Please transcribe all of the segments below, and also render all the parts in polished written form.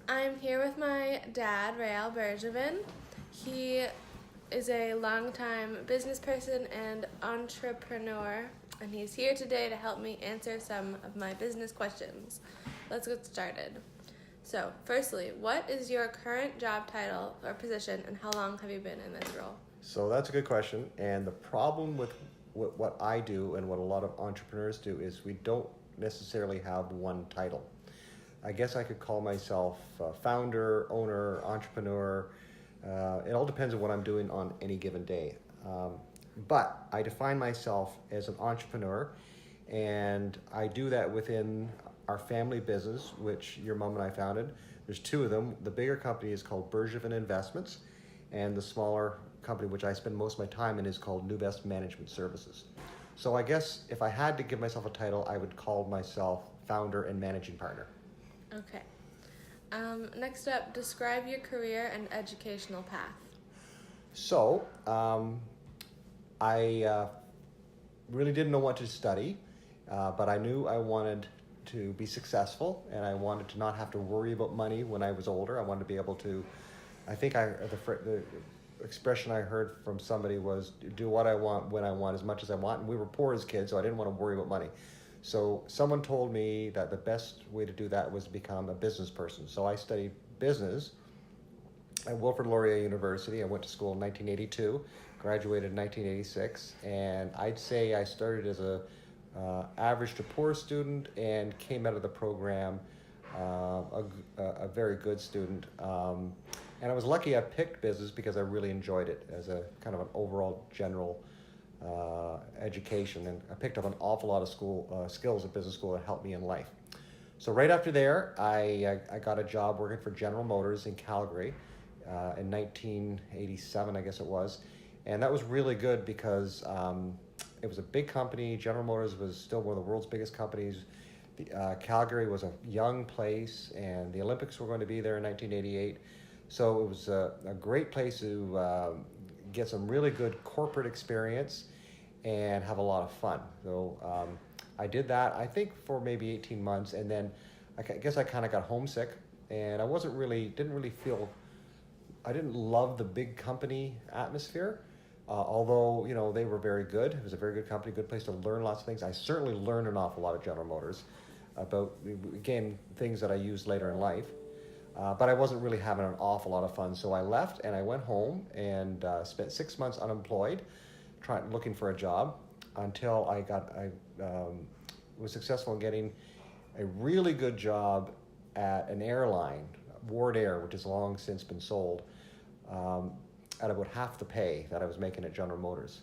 I'm here with my dad, Rael Bergevin. He is a longtime business person and entrepreneur, and he's here today to help me answer some of my business questions. Let's get started. So, firstly, what is your current job title or position, and how long have you been in this role? So that's a good question. And the problem with what I do and what a lot of entrepreneurs do is we don't necessarily have one title. I guess I could call myself founder, owner, entrepreneur. It all depends on what I'm doing on any given day. But I define myself as an entrepreneur, and I do that within our family business, which your mom and I founded. There's two of them. The bigger company is called Bergevin Investments, and the smaller company, which I spend most of my time in, is called Newbest Management Services. So I guess if I had to give myself a title, I would call myself founder and managing partner. Okay. Next up, describe your career and educational path. So I really didn't know what to study, but I knew I wanted to be successful, and I wanted to not have to worry about money when I was older. I wanted to be able to, the expression I heard from somebody was do what I want when I want as much as I want, and we were poor as kids, so I didn't want to worry about money. So someone told me that the best way to do that was to become a business person. So I studied business at Wilfrid Laurier University. I went to school in 1982, graduated in 1986, and I'd say I started as a average to poor student and came out of the program a very good student. And I was lucky I picked business because I really enjoyed it as a kind of an overall general education, and I picked up an awful lot of skills at business school that helped me in life. So right after there, I got a job working for General Motors in Calgary in 1987, I guess it was, and that was really good because it was a big company. General Motors was still one of the world's biggest companies. Calgary was a young place, and the Olympics were going to be there in 1988. So it was a great place to get some really good corporate experience and have a lot of fun. So I did that, I think, for maybe 18 months, and then I guess I kind of got homesick, and I I didn't love the big company atmosphere. Although, they were very good. It was a very good company, good place to learn lots of things. I certainly learned an awful lot of General Motors about, again, things that I used later in life. But I wasn't really having an awful lot of fun. So I left and I went home and spent 6 months unemployed, looking for a job until I was successful in getting a really good job at an airline, Ward Air, which has long since been sold, at about half the pay that I was making at General Motors.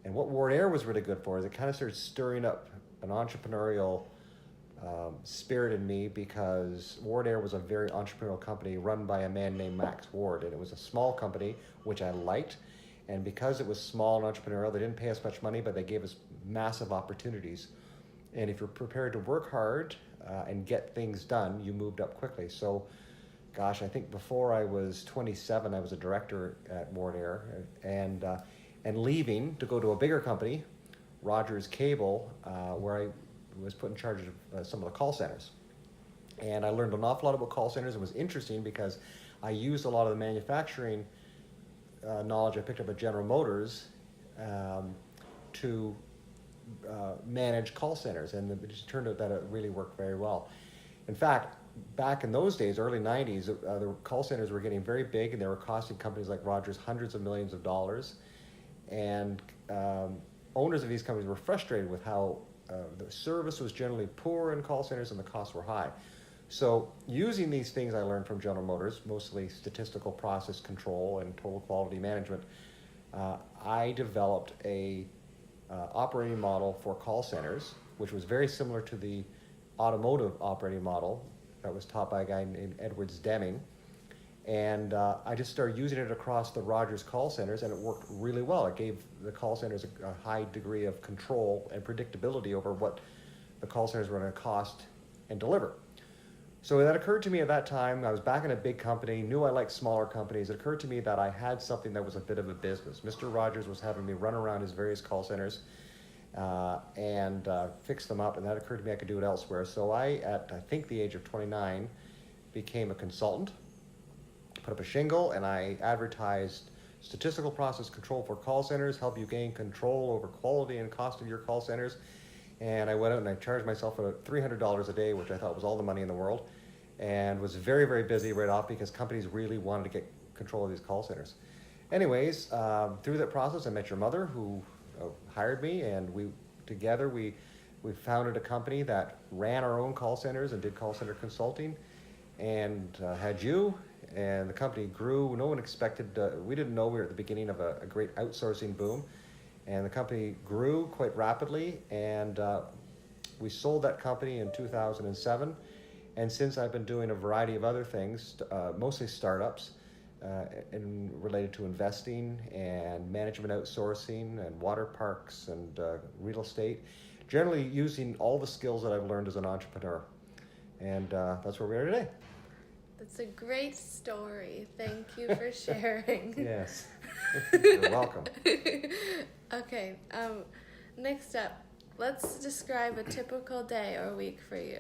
And what Ward Air was really good for is it kind of started stirring up an entrepreneurial spirit in me, because Ward Air was a very entrepreneurial company run by a man named Max Ward, and it was a small company, which I liked. And because it was small and entrepreneurial, they didn't pay us much money, but they gave us massive opportunities. And if you're prepared to work hard and get things done, you moved up quickly. So, gosh, I think before I was 27, I was a director at Ward Air, and leaving to go to a bigger company, Rogers Cable, where I was put in charge of some of the call centers. And I learned an awful lot about call centers. It was interesting because I used a lot of the manufacturing knowledge I picked up at General Motors to manage call centers, and it just turned out that it really worked very well. In fact, back in those days, early 90s, the call centers were getting very big, and they were costing companies like Rogers hundreds of millions of dollars. And owners of these companies were frustrated with how the service was generally poor in call centers and the costs were high. So using these things I learned from General Motors, mostly statistical process control and total quality management, I developed a operating model for call centers, which was very similar to the automotive operating model that was taught by a guy named Edwards Deming. And I just started using it across the Rogers call centers, and it worked really well. It gave the call centers a high degree of control and predictability over what the call centers were going to cost and deliver. So that occurred to me at that time. I was back in a big company, knew I liked smaller companies. It occurred to me that I had something that was a bit of a business. Mr. Rogers was having me run around his various call centers and fix them up, and that occurred to me I could do it elsewhere. So I think the age of 29, became a consultant, put up a shingle, and I advertised statistical process control for call centers, help you gain control over quality and cost of your call centers. And I went out and I charged myself $300 a day, which I thought was all the money in the world, and was very, very busy right off because companies really wanted to get control of these call centers. Anyways, through that process, I met your mother, who hired me, and we founded a company that ran our own call centers and did call center consulting, and had you. And the company grew. No one expected. We didn't know we were at the beginning of a great outsourcing boom, and the company grew quite rapidly. And we sold that company in 2007. And since I've been doing a variety of other things, mostly startups, related to investing and management outsourcing and water parks and real estate, generally using all the skills that I've learned as an entrepreneur. And that's where we are today. That's a great story. Thank you for sharing. Yes. You're welcome. Okay, next up, let's describe a typical day or week for you.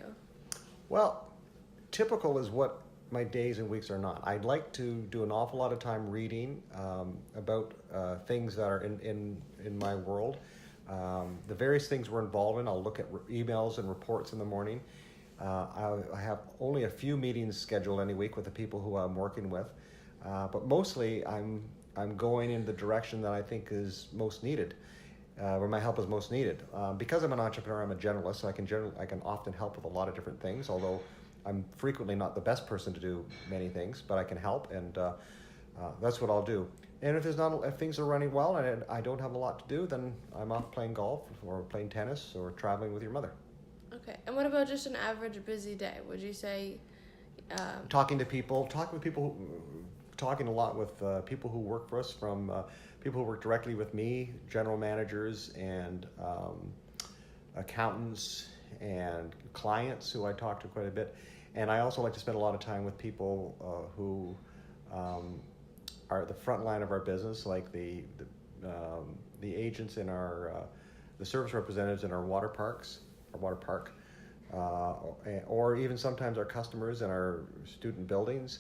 Well, typical is what my days and weeks are not. I'd like to do an awful lot of time reading about things that are in my world. The various things we're involved in. I'll look at emails and reports in the morning. I have only a few meetings scheduled any week with the people who I'm working with, but mostly I'm going in the direction that I think is most needed, where my help is most needed. Because I'm an entrepreneur, I'm a generalist, so I can often help with a lot of different things. Although I'm frequently not the best person to do many things, but I can help, and that's what I'll do. And if things are running well and I don't have a lot to do, then I'm off playing golf or playing tennis or traveling with your mother. Okay, and what about just an average busy day? Would you say? Talking with people, talking a lot with people who work for us, from people who work directly with me, general managers and accountants and clients who I talk to quite a bit. And I also like to spend a lot of time with people who are at the front line of our business, like the agents in the service representatives in our water parks. Water park, or even sometimes our customers in our student buildings.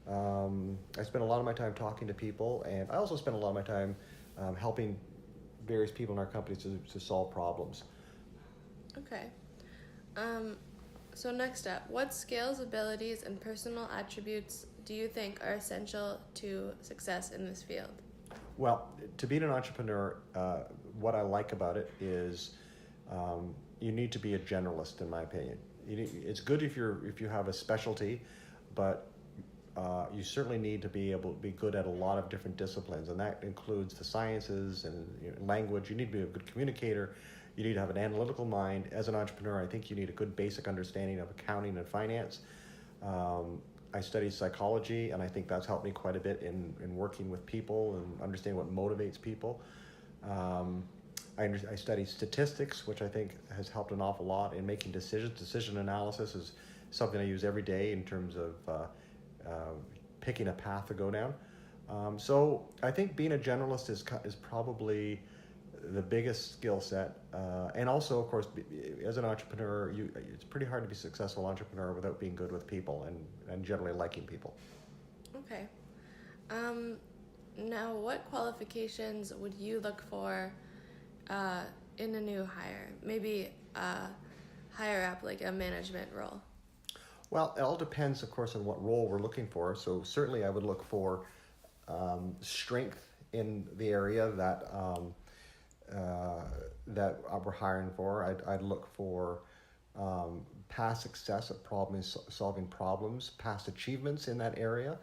I spend a lot of my time talking to people, and I also spend a lot of my time helping various people in our companies to solve problems. Okay. So next up, what skills, abilities, and personal attributes do you think are essential to success in this field? Well, to be an entrepreneur, what I like about it is you need to be a generalist, in my opinion. It's good if you have a specialty, but you certainly need to be able to be good at a lot of different disciplines, and that includes the sciences and language. You need to be a good communicator. You need to have an analytical mind. As an entrepreneur, I think you need a good basic understanding of accounting and finance. I studied psychology, and I think that's helped me quite a bit in working with people and understanding what motivates people. I study statistics, which I think has helped an awful lot in making decisions. Decision analysis is something I use every day in terms of picking a path to go down. So I think being a generalist is probably the biggest skill set. And also, of course, as an entrepreneur, it's pretty hard to be a successful entrepreneur without being good with people and generally liking people. Okay. Now, what qualifications would you look for in a new hire? Maybe higher up, like a management role. Well, it all depends, of course, on what role we're looking for. So certainly I would look for strength in the area that we're hiring for. I'd look for past success at solving problems, past achievements in that area.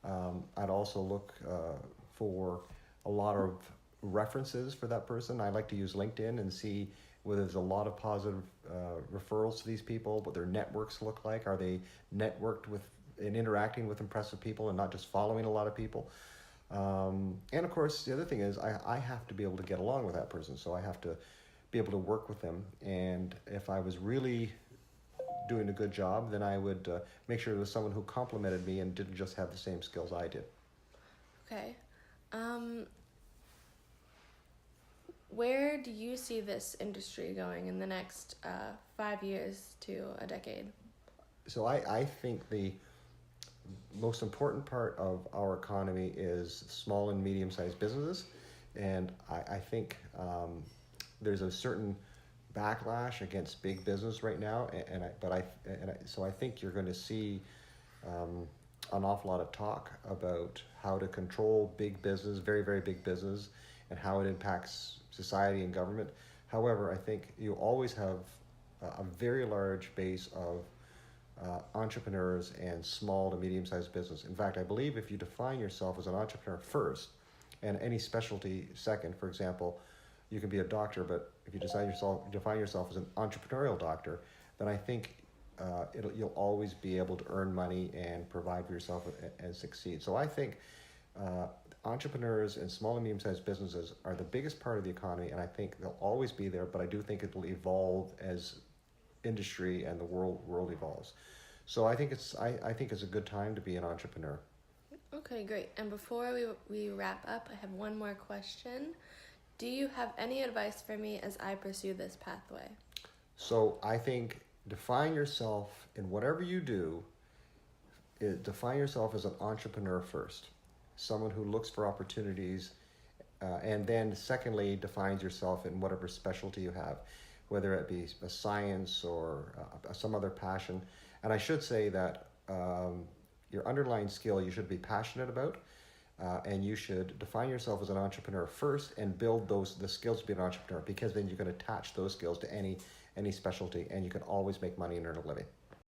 I'd also look for a lot of references for that person. I like to use LinkedIn and see whether there's a lot of positive referrals to these people, what their networks look like. Are they networked with and interacting with impressive people and not just following a lot of people? And of course, the other thing is I have to be able to get along with that person, so I have to be able to work with them. And if I was really doing a good job, then I would make sure there was someone who complimented me and didn't just have the same skills I did. Okay. Where do you see this industry going in the next 5 years to a decade? So I think the most important part of our economy is small and medium-sized businesses, and I think there's a certain backlash against big business right now, so I think you're going to see an awful lot of talk about how to control big business, very, very big business, and how it impacts society and government. However, I think you always have a very large base of entrepreneurs and small to medium-sized business. In fact, I believe if you define yourself as an entrepreneur first and any specialty second, for example, you can be a doctor, but if you define yourself as an entrepreneurial doctor, then I think you'll always be able to earn money and provide for yourself and succeed. So I think entrepreneurs and small and medium-sized businesses are the biggest part of the economy, and I think they'll always be there, but I do think it will evolve as industry and the world evolves. So I think it's a good time to be an entrepreneur. Okay, great. And before we wrap up, I have one more question. Do you have any advice for me as I pursue this pathway? So I think define yourself in whatever you do. Define yourself as an entrepreneur first, someone who looks for opportunities, and then secondly defines yourself in whatever specialty you have, whether it be a science or some other passion. And I should say that your underlying skill you should be passionate about, and you should define yourself as an entrepreneur first and build the skills to be an entrepreneur, because then you can attach those skills to any specialty and you can always make money and earn a living.